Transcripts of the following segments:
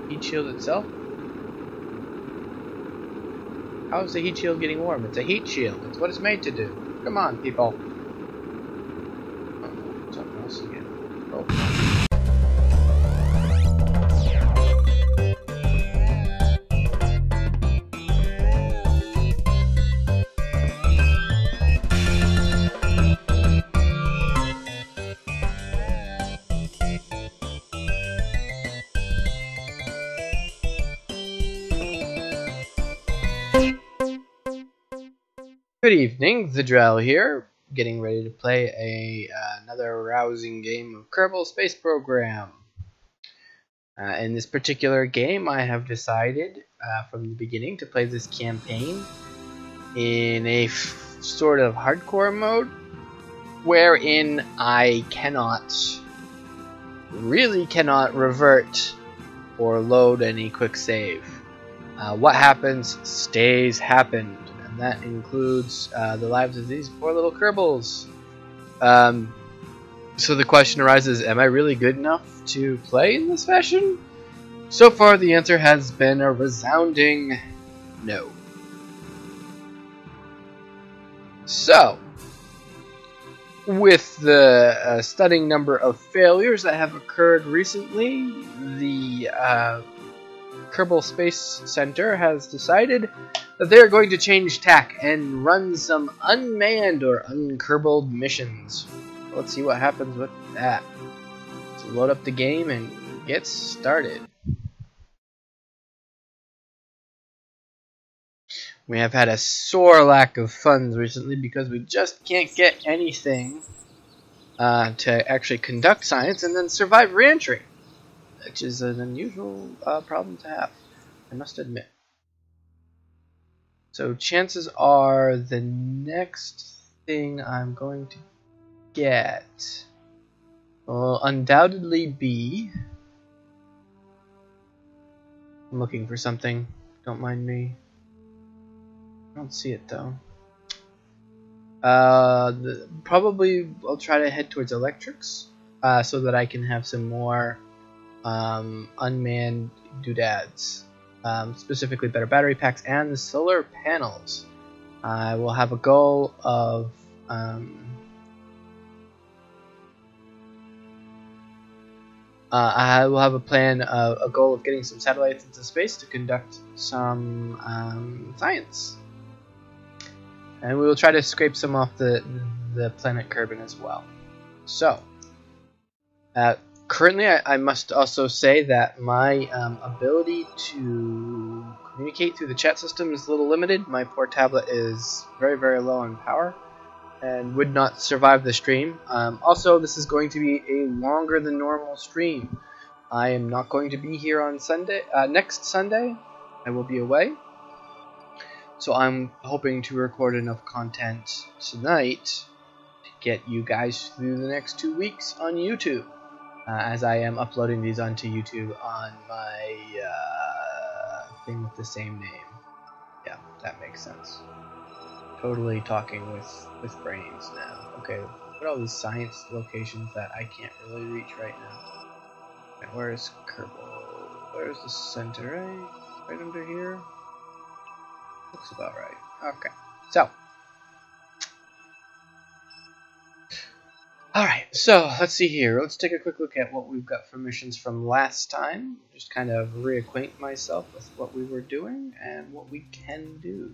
heat shield itself? How is the heat shield getting warm? It's a heat shield. It's what it's made to do. Come on, people. Oh, something else again. Oh. Good evening, the Drell here, getting ready to play another rousing game of Kerbal Space Program. In this particular game, I have decided from the beginning to play this campaign in a sort of hardcore mode, wherein I really cannot revert or load any quick save. What happens stays happened. And that includes the lives of these poor little Kerbals. So the question arises, am I really good enough to play in this fashion? So far the answer has been a resounding no. So, with the stunning number of failures that have occurred recently, the Kerbal Space Center has decided that they're going to change tack and run some unmanned or unkerbaled missions. Let's see what happens with that. Let's load up the game and get started. We have had a sore lack of funds recently because we just can't get anything to actually conduct science and then survive re-entry, which is an unusual problem to have, I must admit. So chances are the next thing I'm going to get will undoubtedly be... I'm looking for something, don't mind me. I don't see it though. Probably I'll try to head towards electrics so that I can have some more unmanned doodads. Specifically better battery packs and the solar panels. I will have a goal of I will have a plan, a goal of getting some satellites into space to conduct some science, and we will try to scrape some off the planet Kerbin as well. So, currently, I must also say that my ability to communicate through the chat system is a little limited. My poor tablet is very, very low on power and would not survive the stream. Also, this is going to be a longer than normal stream. I am not going to be here on Sunday. Next Sunday, I will be away. So I'm hoping to record enough content tonight to get you guys through the next 2 weeks on YouTube. As I am uploading these onto YouTube on my thing with the same name. Yeah, that makes sense. Totally talking with brains now. Okay, what are all these science locations that I can't really reach right now? Okay, where's Kerbal? Where's the center, eh? Right under here? Looks about right. Okay, so. Alright, so let's see here. Let's take a quick look at what we've got for missions from last time. Just kind of reacquaint myself with what we were doing and what we can do.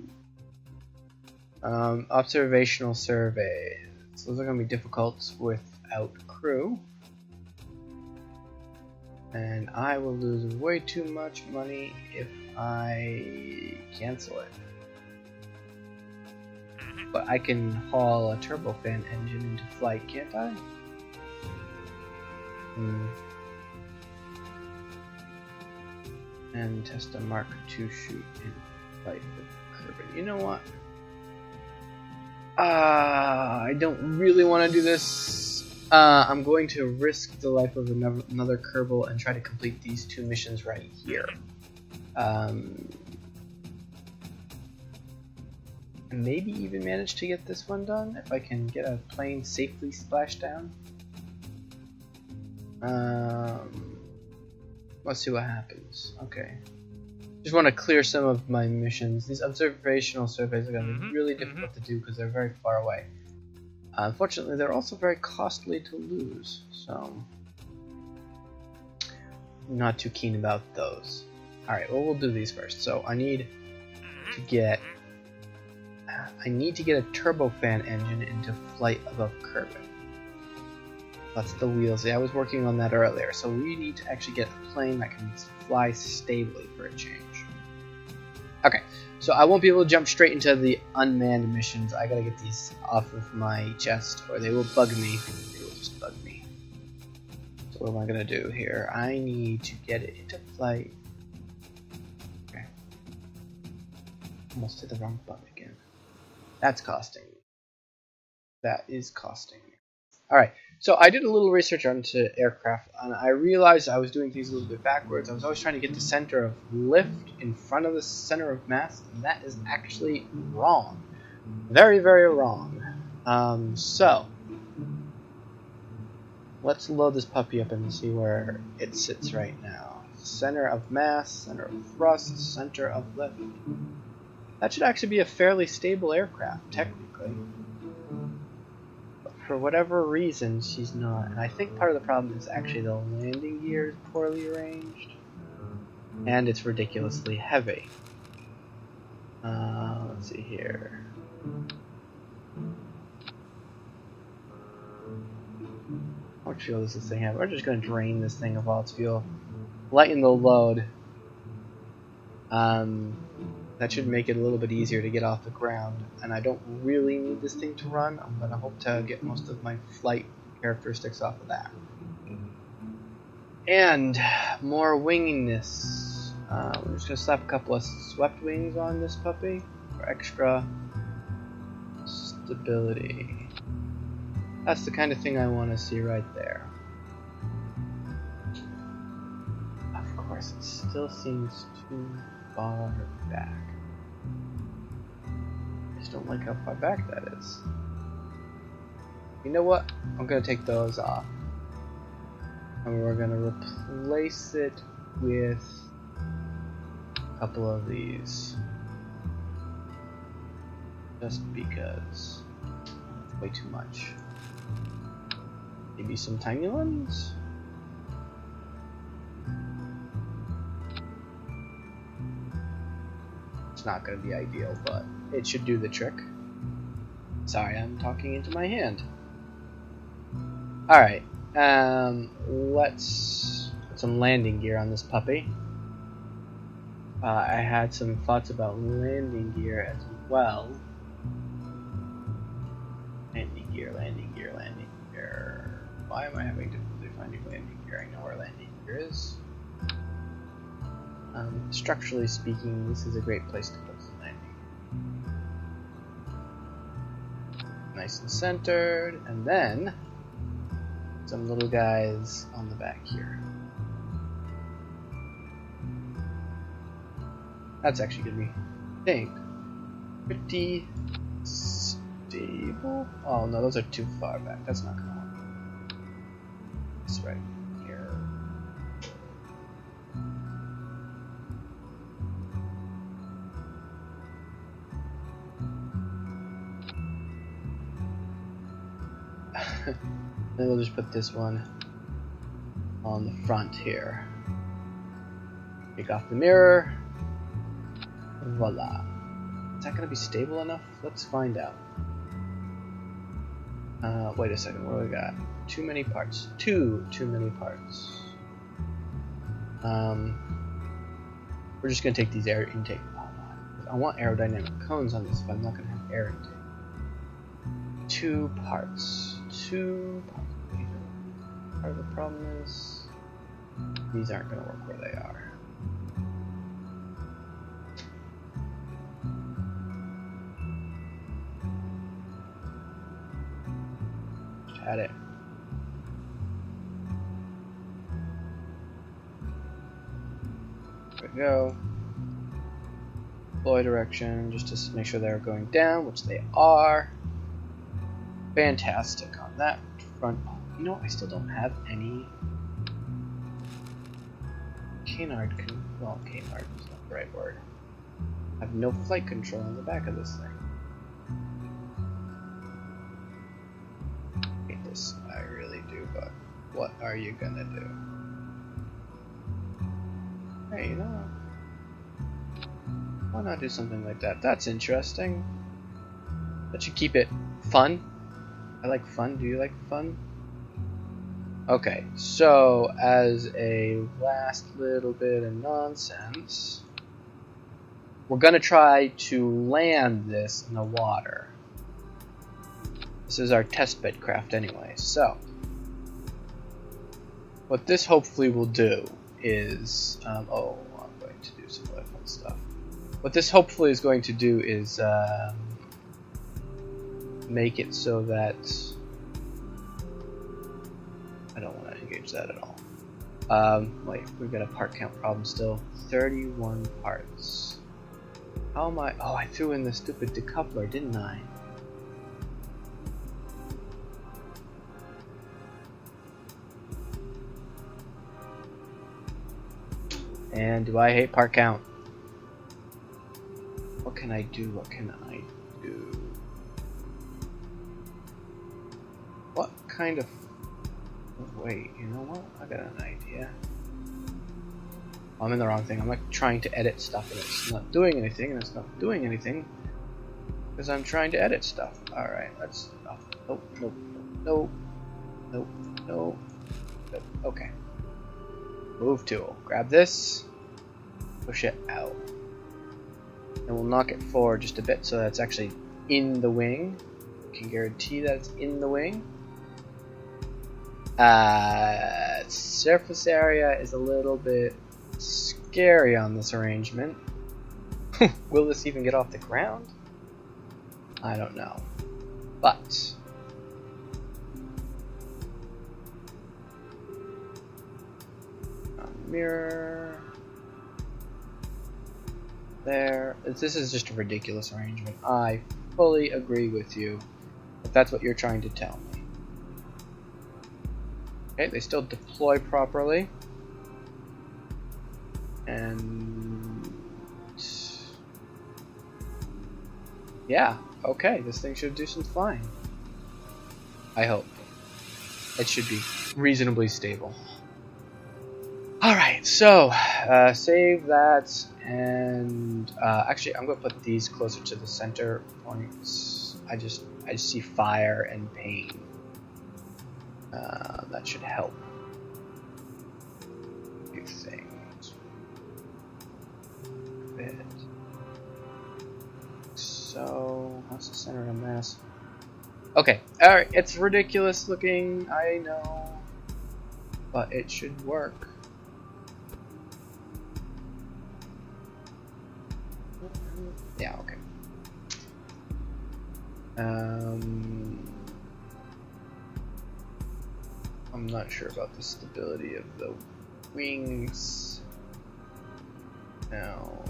Observational surveys. Those are going to be difficult without crew. And I will lose way too much money if I cancel it. But I can haul a turbofan engine into flight, can't I? And test a Mark II chute in flight with Kerbin. You know what? I don't really want to do this. I'm going to risk the life of another Kerbal and try to complete these 2 missions right here. Maybe even manage to get this one done if I can get a plane safely splashed down. Well, let's see what happens. Okay. Just want to clear some of my missions. These observational surveys are going to be really difficult to do because they're very far away. Unfortunately, they're also very costly to lose, so I'm not too keen about those. Alright, well, we'll do these first. So I need to get a turbofan engine into flight above Kerbal. That's the wheels. Yeah, I was working on that earlier. So we need to actually get a plane that can fly stably for a change. Okay, so I won't be able to jump straight into the unmanned missions. I gotta get these off of my chest, or they will bug me. They will just bug me. So what am I gonna do here? I need to get it into flight. Okay. Almost hit the wrong button again. That's costing me. That is costing me. Alright, so I did a little research onto aircraft, and I realized I was doing things a little bit backwards. I was always trying to get the center of lift in front of the center of mass, and that is actually wrong. Very, very wrong. So, let's load this puppy up and see where it sits right now. Center of mass, center of thrust, center of lift. That should actually be a fairly stable aircraft, technically. For whatever reason, she's not. And I think part of the problem is actually the landing gear is poorly arranged. And it's ridiculously heavy. Let's see here. How much fuel does this thing have? We're just going to drain this thing of all its fuel. Lighten the load. That should make it a little bit easier to get off the ground, and I don't really need this thing to run. I'm going to hope to get most of my flight characteristics off of that. And more winginess. We're just going to slap a couple of swept wings on this puppy for extra stability. That's the kind of thing I want to see right there. Of course, it still seems too far back. I just don't like how far back that is. You know what? I'm gonna take those off, and we're gonna replace it with a couple of these, just because it's way too much. Maybe some tiny ones. It's not going to be ideal, but it should do the trick. Sorry, I'm talking into my hand. Alright, let's put some landing gear on this puppy. I had some thoughts about landing gear as well. Landing gear, landing gear, landing gear. Why am I having difficulty finding landing gear? I know where landing gear is. Structurally speaking, this is a great place to put some landing. Nice and centered, and then some little guys on the back here. That's actually going to be, I think, pretty stable. Oh no, those are too far back. That's not going to work. It's right here. Then we'll just put this one on the front here. Take off the mirror. Voila. Is that going to be stable enough? Let's find out. Wait a second, what do we got? Too many parts. Too many parts. We're just going to take these air intake. I want aerodynamic cones on this, but I'm not going to have air intake. 2 parts. 2 parts. Part of the problem is these aren't going to work where they are. Just had it. There we go. Deploy direction, just to make sure they're going down, which they are. Fantastic on that front. You know, I still don't have any canard well, canard is not the right word. I have no flight control on the back of this thing. I hate this, I really do, but what are you gonna do? Hey, you know what? Why not do something like that? That's interesting. That should keep it fun. I like fun. Do you like fun? Okay, so as a last little bit of nonsense, we're going to try to land this in the water. This is our testbed craft anyway, so what this hopefully will do is, oh, I'm going to do some other fun stuff. What this hopefully is going to do is make it so that I don't want to engage that at all. Wait, we've got a part count problem still. 31 parts. How am I? Oh, I threw in the stupid decoupler, didn't I? And do I hate part count? What can I do? What can I do? What kind of... Wait, you know what? I got an idea. I'm in the wrong thing. I'm like trying to edit stuff and it's not doing anything, and it's not doing anything because I'm trying to edit stuff. Alright, let's... Oh, nope, nope, nope, nope, nope, nope. Okay. Move tool. Grab this. Push it out. And we'll knock it forward just a bit so that's actually in the wing. Can guarantee that it's in the wing. Surface area is a little bit scary on this arrangement. Will this even get off the ground? I don't know. But mirror there. This is just a ridiculous arrangement. I fully agree with you if that's what you're trying to tell me. Okay, they still deploy properly. And yeah, okay, this thing should do some flying. I hope. It should be reasonably stable. Alright, so save that, and actually I'm going to put these closer to the center points. I just see fire and pain. That should help. A few things. A bit. So, what's the center of mass? Okay, alright, it's ridiculous looking, I know, but it should work. Yeah, okay. I'm not sure about the stability of the wings. No.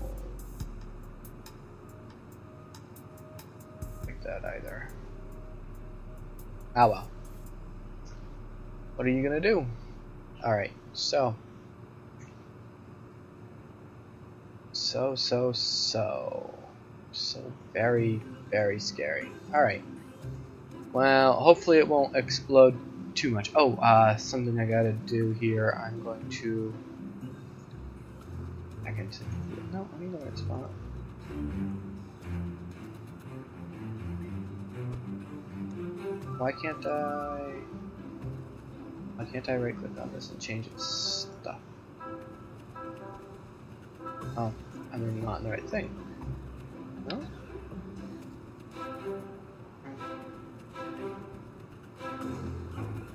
Like that either. Ah well. What are you gonna do? Alright, so very, very scary. Alright. Well, hopefully it won't explode too much. Oh, something I gotta do here. I'm going to... I can... No, I know it's fine. Why can't I right click on this and change its stuff? Oh, I'm not in the right thing. No?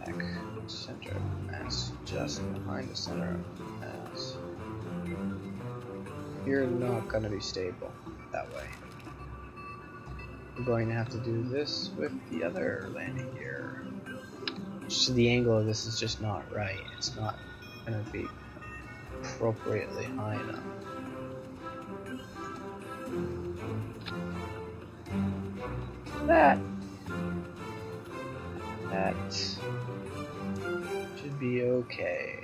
Back center of mass, just behind the center of mass. You're not gonna be stable that way. I'm going to have to do this with the other landing gear. Just the angle of this is just not right. It's not gonna be appropriately high enough. That should be okay.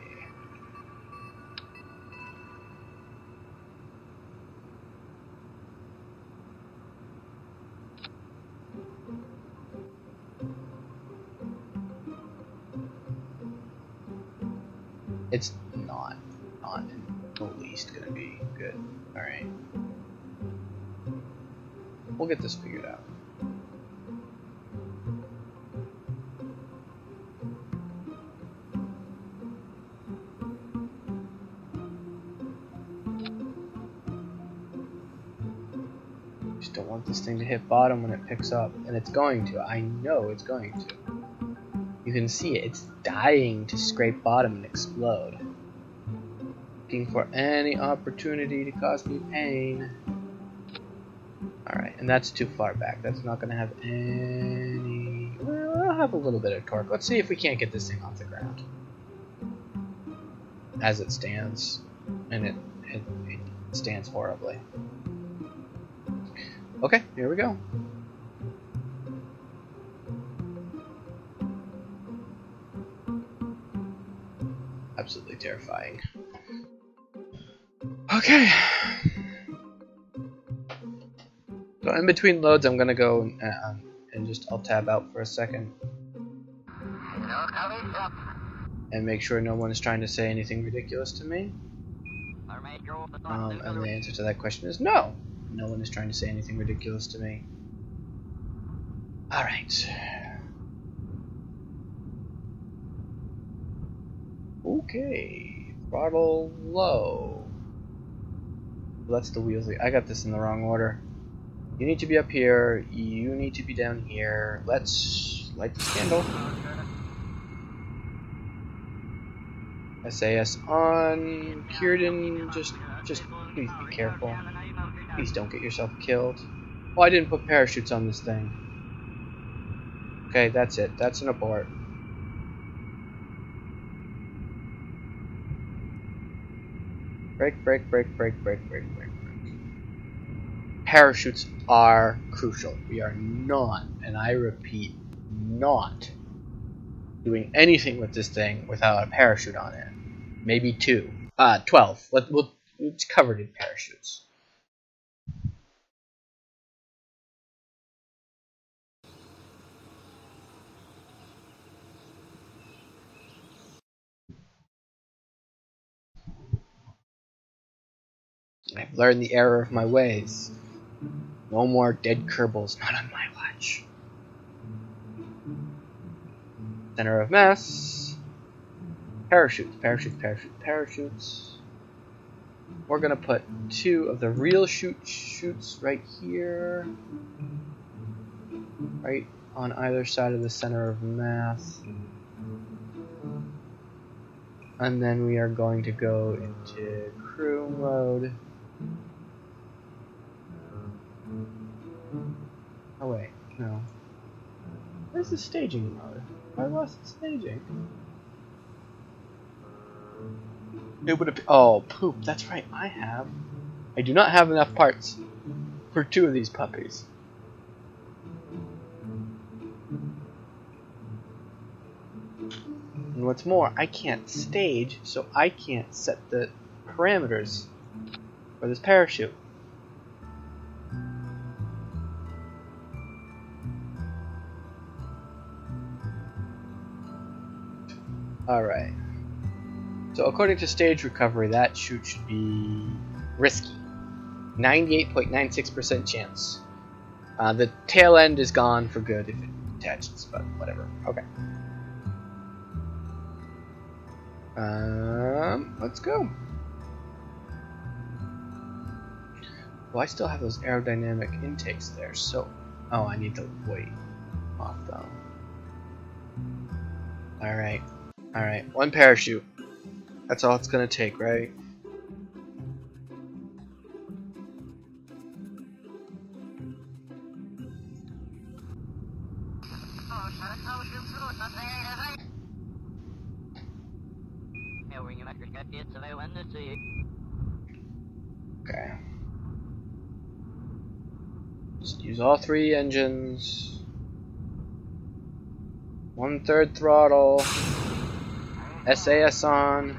It's not in the least gonna be good. Alright. We'll get this figured out. Just don't want this thing to hit bottom when it picks up, and it's going to. I know it's going to. You can see it. It's dying to scrape bottom and explode. Looking for any opportunity to cause me pain. Alright, and that's too far back. That's not going to have any... Well, I'll have a little bit of torque. Let's see if we can't get this thing off the ground. As it stands. And it stands horribly. Okay, here we go. Absolutely terrifying. Okay. So in between loads, I'm gonna go and just I'll tab out for a second and make sure no one is trying to say anything ridiculous to me. And the answer to that question is no. No one is trying to say anything ridiculous to me. All right. Okay. Throttle low. That's the wheels. I got this in the wrong order. You need to be up here. You need to be down here. Let's light this candle. SAS on. Kieran, just please be careful. Please don't get yourself killed. Oh, I didn't put parachutes on this thing. Okay, that's it. That's an abort. Brake, brake, brake, brake, brake, brake, brake. Parachutes are crucial. We are not, and I repeat, not doing anything with this thing without a parachute on it. Maybe 2. 12. It's covered in parachutes. I've learned the error of my ways. No more dead Kerbals, not on my watch. Center of mass. Parachutes, parachutes, parachutes, parachutes. We're gonna put 2 of the real chutes right here. Right on either side of the center of mass. And then we are going to go into crew mode. Oh wait, no. Where's the staging mode? I lost the staging. It would have. Oh, poop. That's right. I do not have enough parts for 2 of these puppies. And what's more, I can't stage, so I can't set the parameters for this parachute. Alright. So according to stage recovery, that chute should be risky. 98.96% chance. The tail end is gone for good if it attaches, but whatever. Okay. Let's go. Well, I still have those aerodynamic intakes there, so... Oh, I need to wait off though. Alright. Alright, 1 parachute. That's all it's gonna take, right? Okay. Just use all 3 engines. 1/3 throttle. SAS on.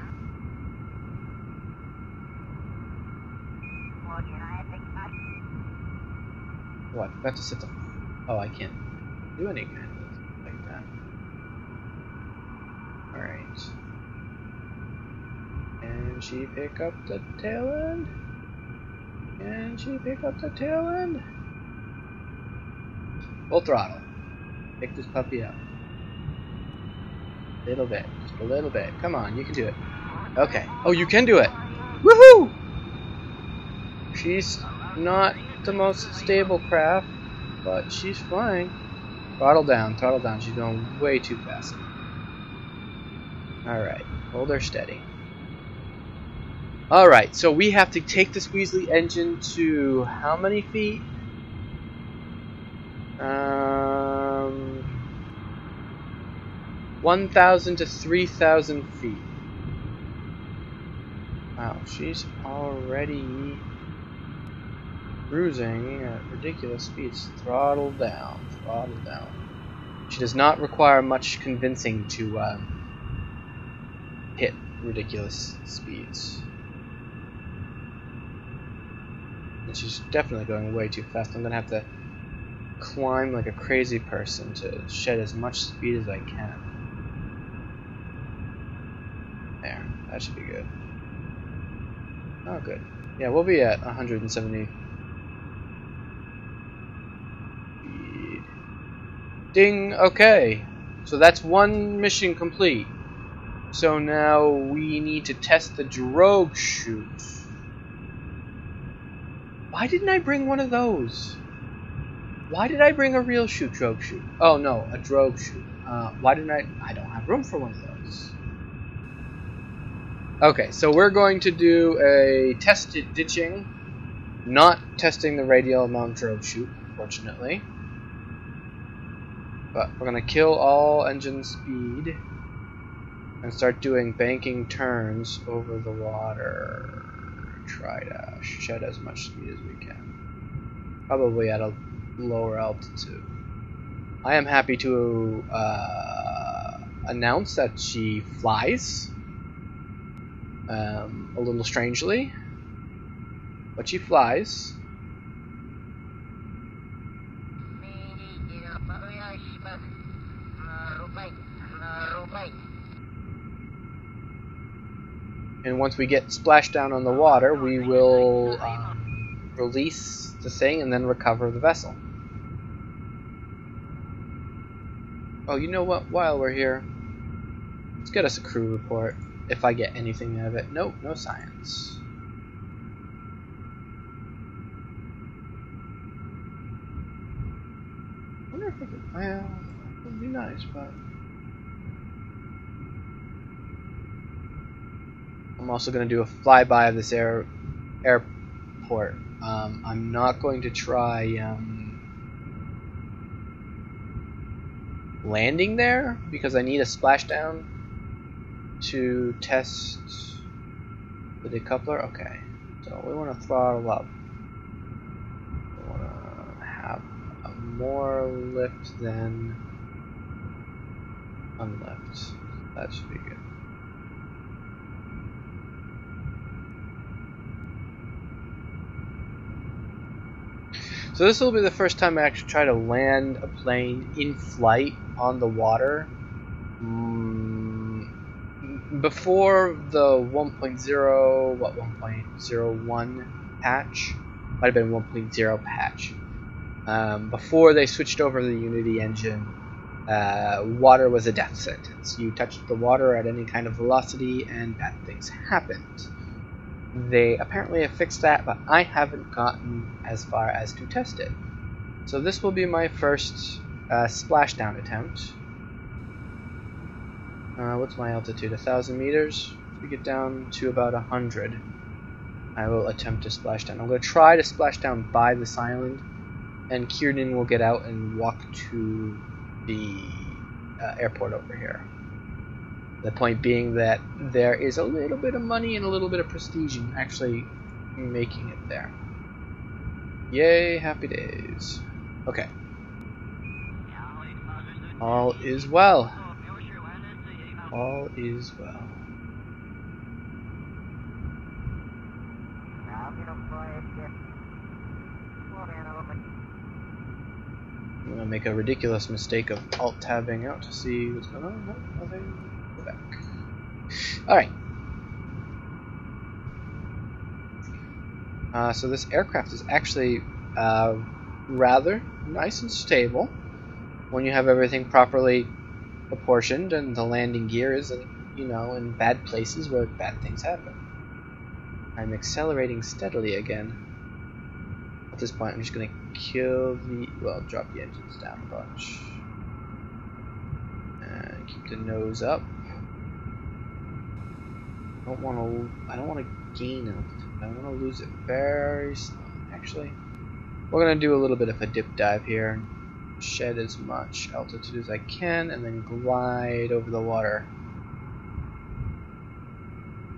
Oh, I forgot to set the... Oh, I can't do any like that. Alright. Can she pick up the tail end? Can she pick up the tail end? Full throttle. Pick this puppy up. Little bit. Just a little bit. Come on, you can do it. Okay. Oh, you can do it! Woohoo! She's not the most stable craft, but she's flying. Throttle down, throttle down. She's going way too fast. Alright, hold her steady. Alright, so we have to take this Weasley engine to how many feet? 1,000 to 3,000 feet. Wow, she's already cruising at ridiculous speeds. Throttle down, throttle down. She does not require much convincing to hit ridiculous speeds. And she's definitely going way too fast. I'm gonna have to climb like a crazy person to shed as much speed as I can. There, that should be good. Oh, good. Yeah, we'll be at 170 speed. Ding! Okay. So that's one mission complete. So now we need to test the drogue chute. Why didn't I bring one of those? Why did I bring a real drogue chute? Oh no, a drogue chute. Why didn't I don't have room for one of those. Okay, so we're going to do a tested ditching. Not testing the radial mount drogue chute, unfortunately. But we're going to kill all engine speed and start doing banking turns over the water. Try to shed as much speed as we can. Probably at a lower altitude. I am happy to announce that she flies. A little strangely, but she flies. And once we get splashdown on the water, we will release the thing and then recover the vessel. Oh, you know what? While we're here, let's get us a crew report. If I get anything out of it. Nope, no science. I wonder if I could. Well, it would be nice, but I'm also going to do a flyby of this airport. I'm not going to try landing there because I need a splashdown to test the decoupler. Okay, so we want to throttle up. We want to have a more lift than unlift. That should be good. So this will be the first time I actually try to land a plane in flight on the water. Before the 1.0, what, 1.01 patch? Might have been 1.0 patch. Before they switched over the Unity engine, water was a death sentence. You touched the water at any kind of velocity and bad things happened. They apparently have fixed that, but I haven't gotten as far as to test it. So this will be my first splashdown attempt. What's my altitude? 1,000 meters. If we get down to about 100, I will attempt to splash down. I'm going to try to splash down by this island, and Kieran will get out and walk to the airport over here. The point being that there is a little bit of money and a little bit of prestige in actually making it there. Yay, happy days. Okay. All is well. All is well. I'm gonna make a ridiculous mistake of alt-tabbing out to see what's going on. No, nothing. Go back. Alright. So this aircraft is actually rather nice and stable when you have everything properly proportioned and the landing gear isn't, you know, in bad places where bad things happen. I'm accelerating steadily again. At this point, I'm just going to kill the... well, drop the engines down a bunch. And keep the nose up. I don't want to gain altitude. I want to lose it very slowly. Actually, we're going to do a little bit of a dip dive here. Shed as much altitude as I can, and then glide over the water.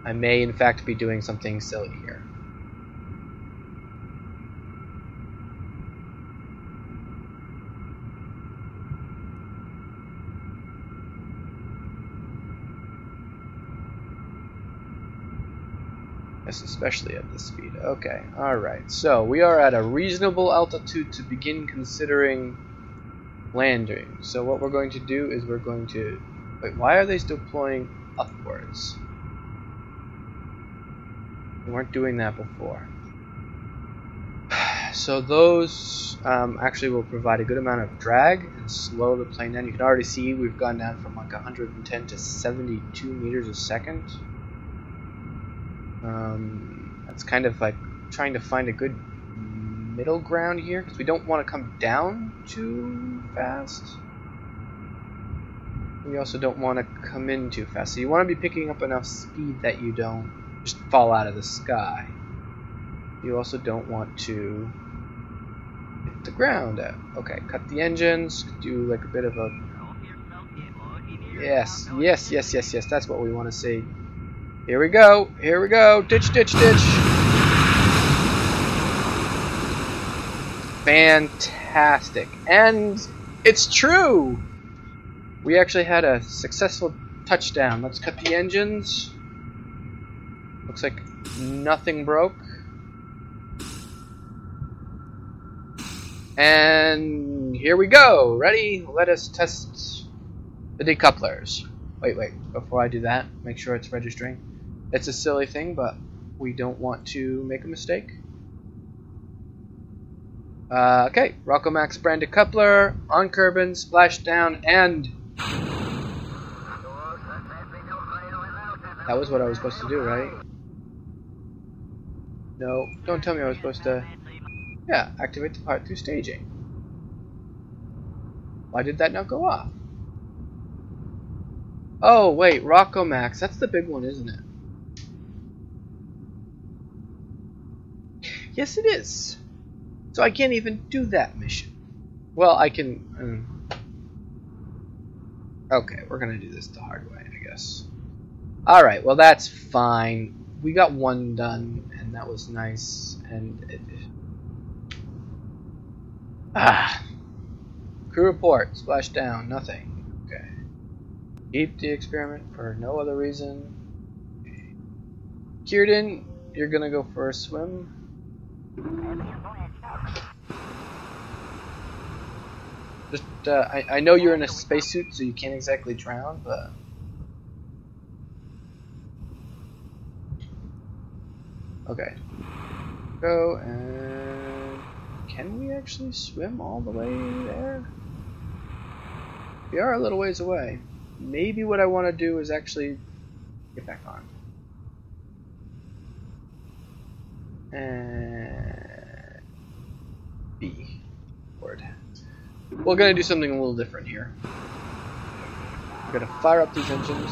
I may, in fact, be doing something silly here. Yes, especially at this speed. Okay, alright. So, we are at a reasonable altitude to begin considering landing. So what we're going to do is we're going to... wait, why are they still deploying upwards? We weren't doing that before. So those actually will provide a good amount of drag and slow the plane down. You can already see we've gone down from like 110 to 72 meters a second. That's kind of like trying to find a good middle ground here, because we don't want to come down too fast. We also don't want to come in too fast. So you want to be picking up enough speed that you don't just fall out of the sky. You also don't want to hit the ground. Okay, cut the engines, do like a bit of a... yes, yes, yes, yes, yes, that's what we want to see. Here we go, ditch, ditch, ditch. Fantastic. And it's true! We actually had a successful touchdown. Let's cut the engines. Looks like nothing broke. And here we go. Ready? Let us test the decouplers. Wait, before I do that, make sure it's registering. It's a silly thing, but we don't want to make a mistake. Okay, Rockomax branded coupler, on Kerbin, splashdown, and... that was what I was supposed to do, right? No, don't tell me I was supposed to... yeah, activate the part through staging. Why did that not go off? Oh, wait, Rockomax, that's the big one, isn't it? Yes, it is. So I can't even do that mission. Well, I can... okay, we're gonna do this the hard way, I guess. Alright, well that's fine. We got one done, and that was nice, and... crew report, splashdown, nothing. Okay. Keep the experiment for no other reason. Okay. Kieran, you're gonna go for a swim. Just, I know you're in a spacesuit, so you can't exactly drown, but... okay. Go, and... can we actually swim all the way there? We are a little ways away. Maybe what I want to do is actually get back on. And... B. Word. We're going to do something a little different here. We're going to fire up these engines,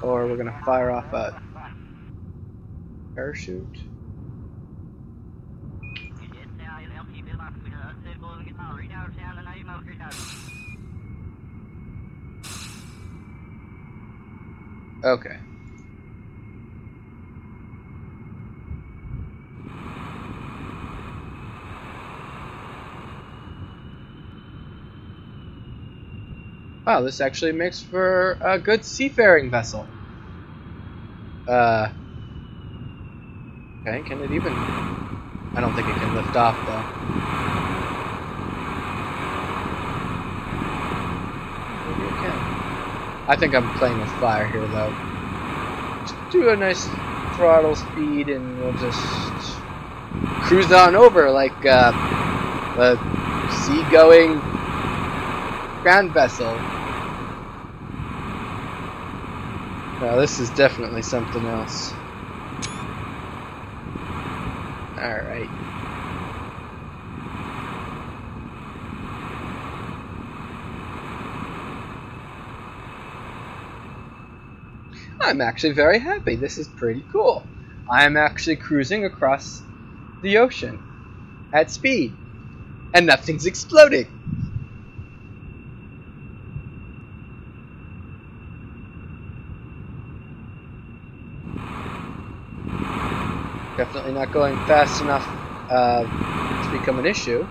or we're going to fire off a parachute. Okay. Wow, this actually makes for a good seafaring vessel. Okay, can it even... I don't think it can lift off, though. Maybe it can. I think I'm playing with fire here, though. Just do a nice throttle speed, and we'll just cruise on over like a seagoing ground vessel. Now this is definitely something else. Alright. I'm actually very happy. This is pretty cool. I'm actually cruising across the ocean at speed, and nothing's exploding. Definitely not going fast enough to become an issue.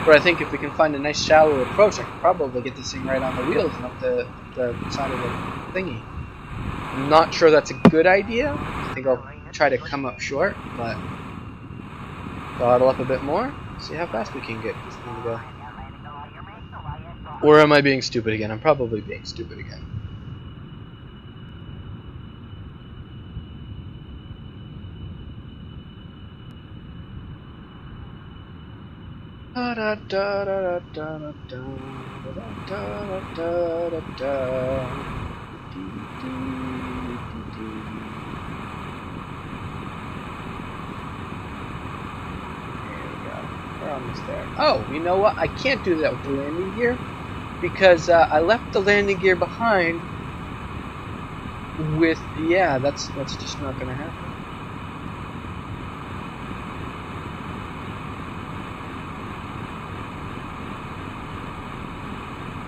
But I think if we can find a nice shallow approach, I could probably get this thing right on the wheels and up the side of the thingy. I'm not sure that's a good idea. I think I'll try to come up short, but throttle up a bit more, see how fast we can get this thing to go. Or am I being stupid again? I'm probably being stupid again. We're almost there. Oh, you know what? I can't do that with the landing gear because I left the landing gear behind with, yeah, that's just not gonna happen.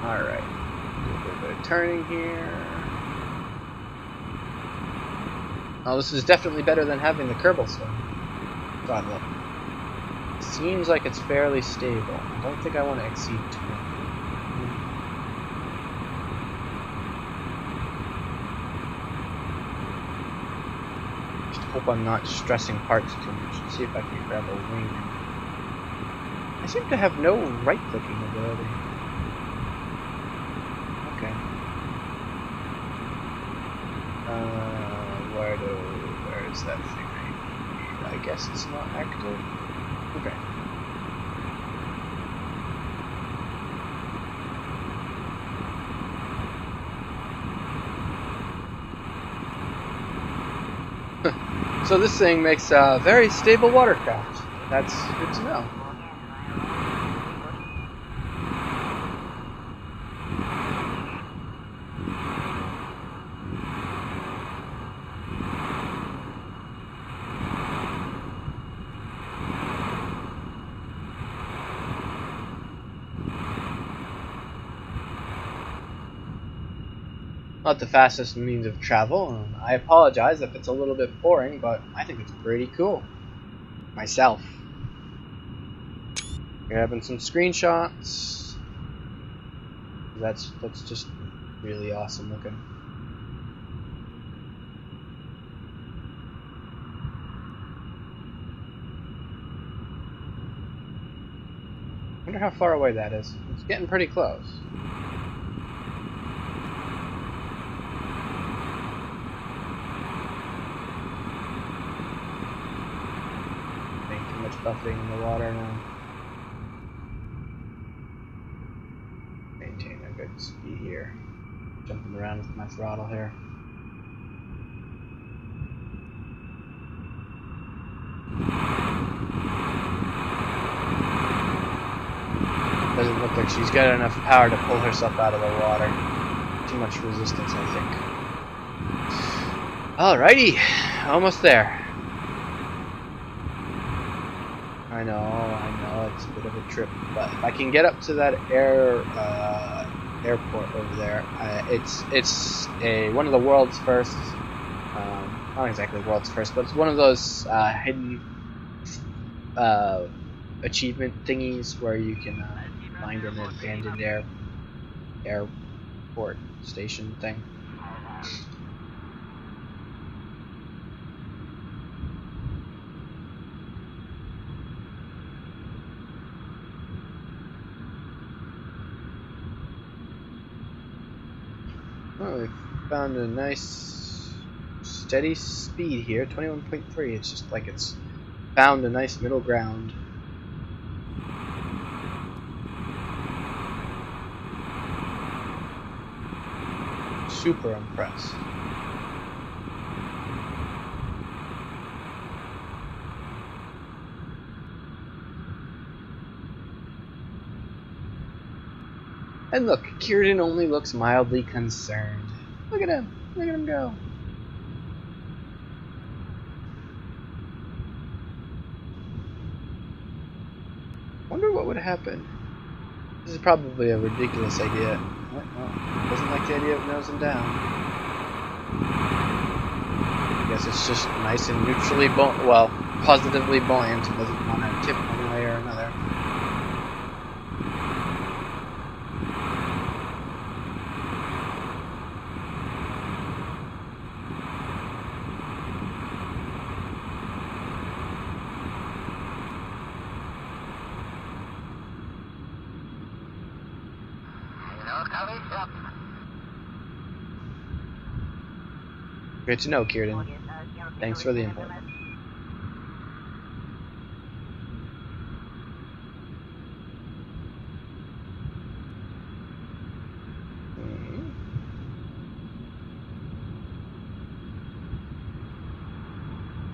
Alright, do a bit of turning here. Oh, this is definitely better than having the Kerbal throttle. Seems like it's fairly stable. I don't think I want to exceed 20. Just hope I'm not stressing parts too much. Let's see if I can grab a wing. I seem to have no right-clicking ability. Okay. Where is that thing? I guess it's not active. Okay. So this thing makes a very stable watercraft. That's good to know. Not the fastest means of travel. I apologize if it's a little bit boring, but I think it's pretty cool. Myself. Grabbing some screenshots. That's just really awesome looking. I wonder how far away that is. It's getting pretty close. Buffing in the water now. Maintain a good speed here. Jumping around with my throttle here. Doesn't look like she's got enough power to pull herself out of the water. Too much resistance, I think. Alrighty, almost there. I know, it's a bit of a trip, but if I can get up to that airport over there, it's one of the world's first, not exactly world's first, but it's one of those hidden achievement thingies where you can find an abandoned airport station thing. Oh, we found a nice steady speed here, 21.3. It's just like it's found a nice middle ground. Super impressed. And look, Kieran only looks mildly concerned. Look at him. Look at him go. Wonder what would happen. This is probably a ridiculous idea. Well, doesn't like the idea of nosing down. I guess it's just nice and neutrally positively buoyant. It doesn't want to tip one way or another. Good to know, Kieran. Thanks for the input.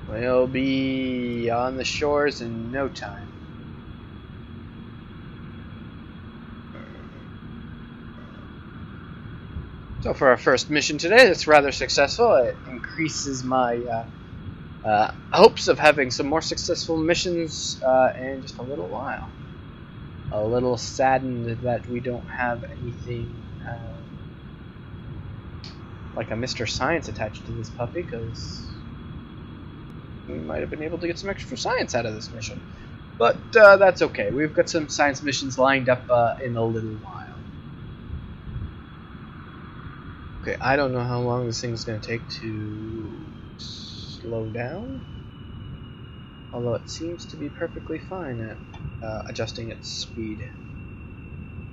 We'll be on the shores in no time. So for our first mission today, it's rather successful. It increases my hopes of having some more successful missions in just a little while. A little saddened that we don't have anything like a Mr. Science attached to this puppy, because we might have been able to get some extra science out of this mission. But that's okay. We've got some science missions lined up in a little while. Okay, I don't know how long this thing's going to take to slow down. Although it seems to be perfectly fine at adjusting its speed.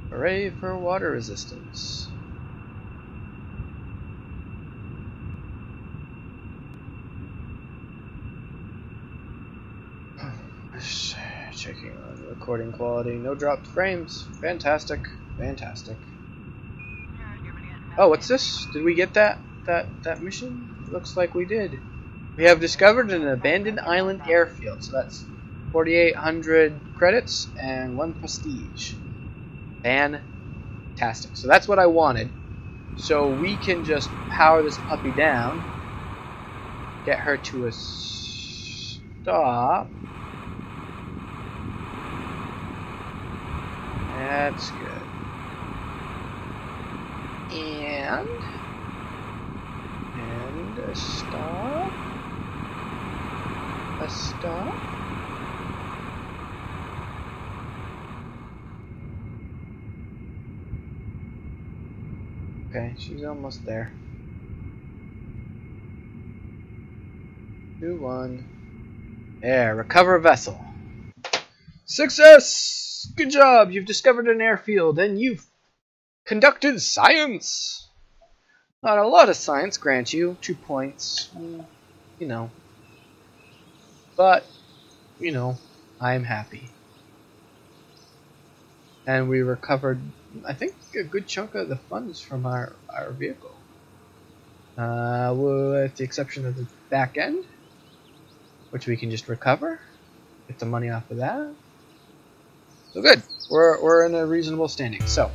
Hooray for water resistance. Checking on recording quality. No dropped frames. Fantastic. Fantastic. Oh, what's this? Did we get that mission? Looks like we did. We have discovered an abandoned island airfield. So that's 4,800 credits and 1 prestige. Fantastic. So that's what I wanted. So we can just power this puppy down. Get her to a stop. That's good. And a stop. A stop. Okay, she's almost there. 2-1. There, recover vessel. Success! Good job! You've discovered an airfield and you've conducted science! Not a lot of science, grant you. 2 points. You know. But, you know, I'm happy. And we recovered, I think, a good chunk of the funds from our vehicle. With the exception of the back end, which we can just recover. Get the money off of that. So good. We're in a reasonable standing. So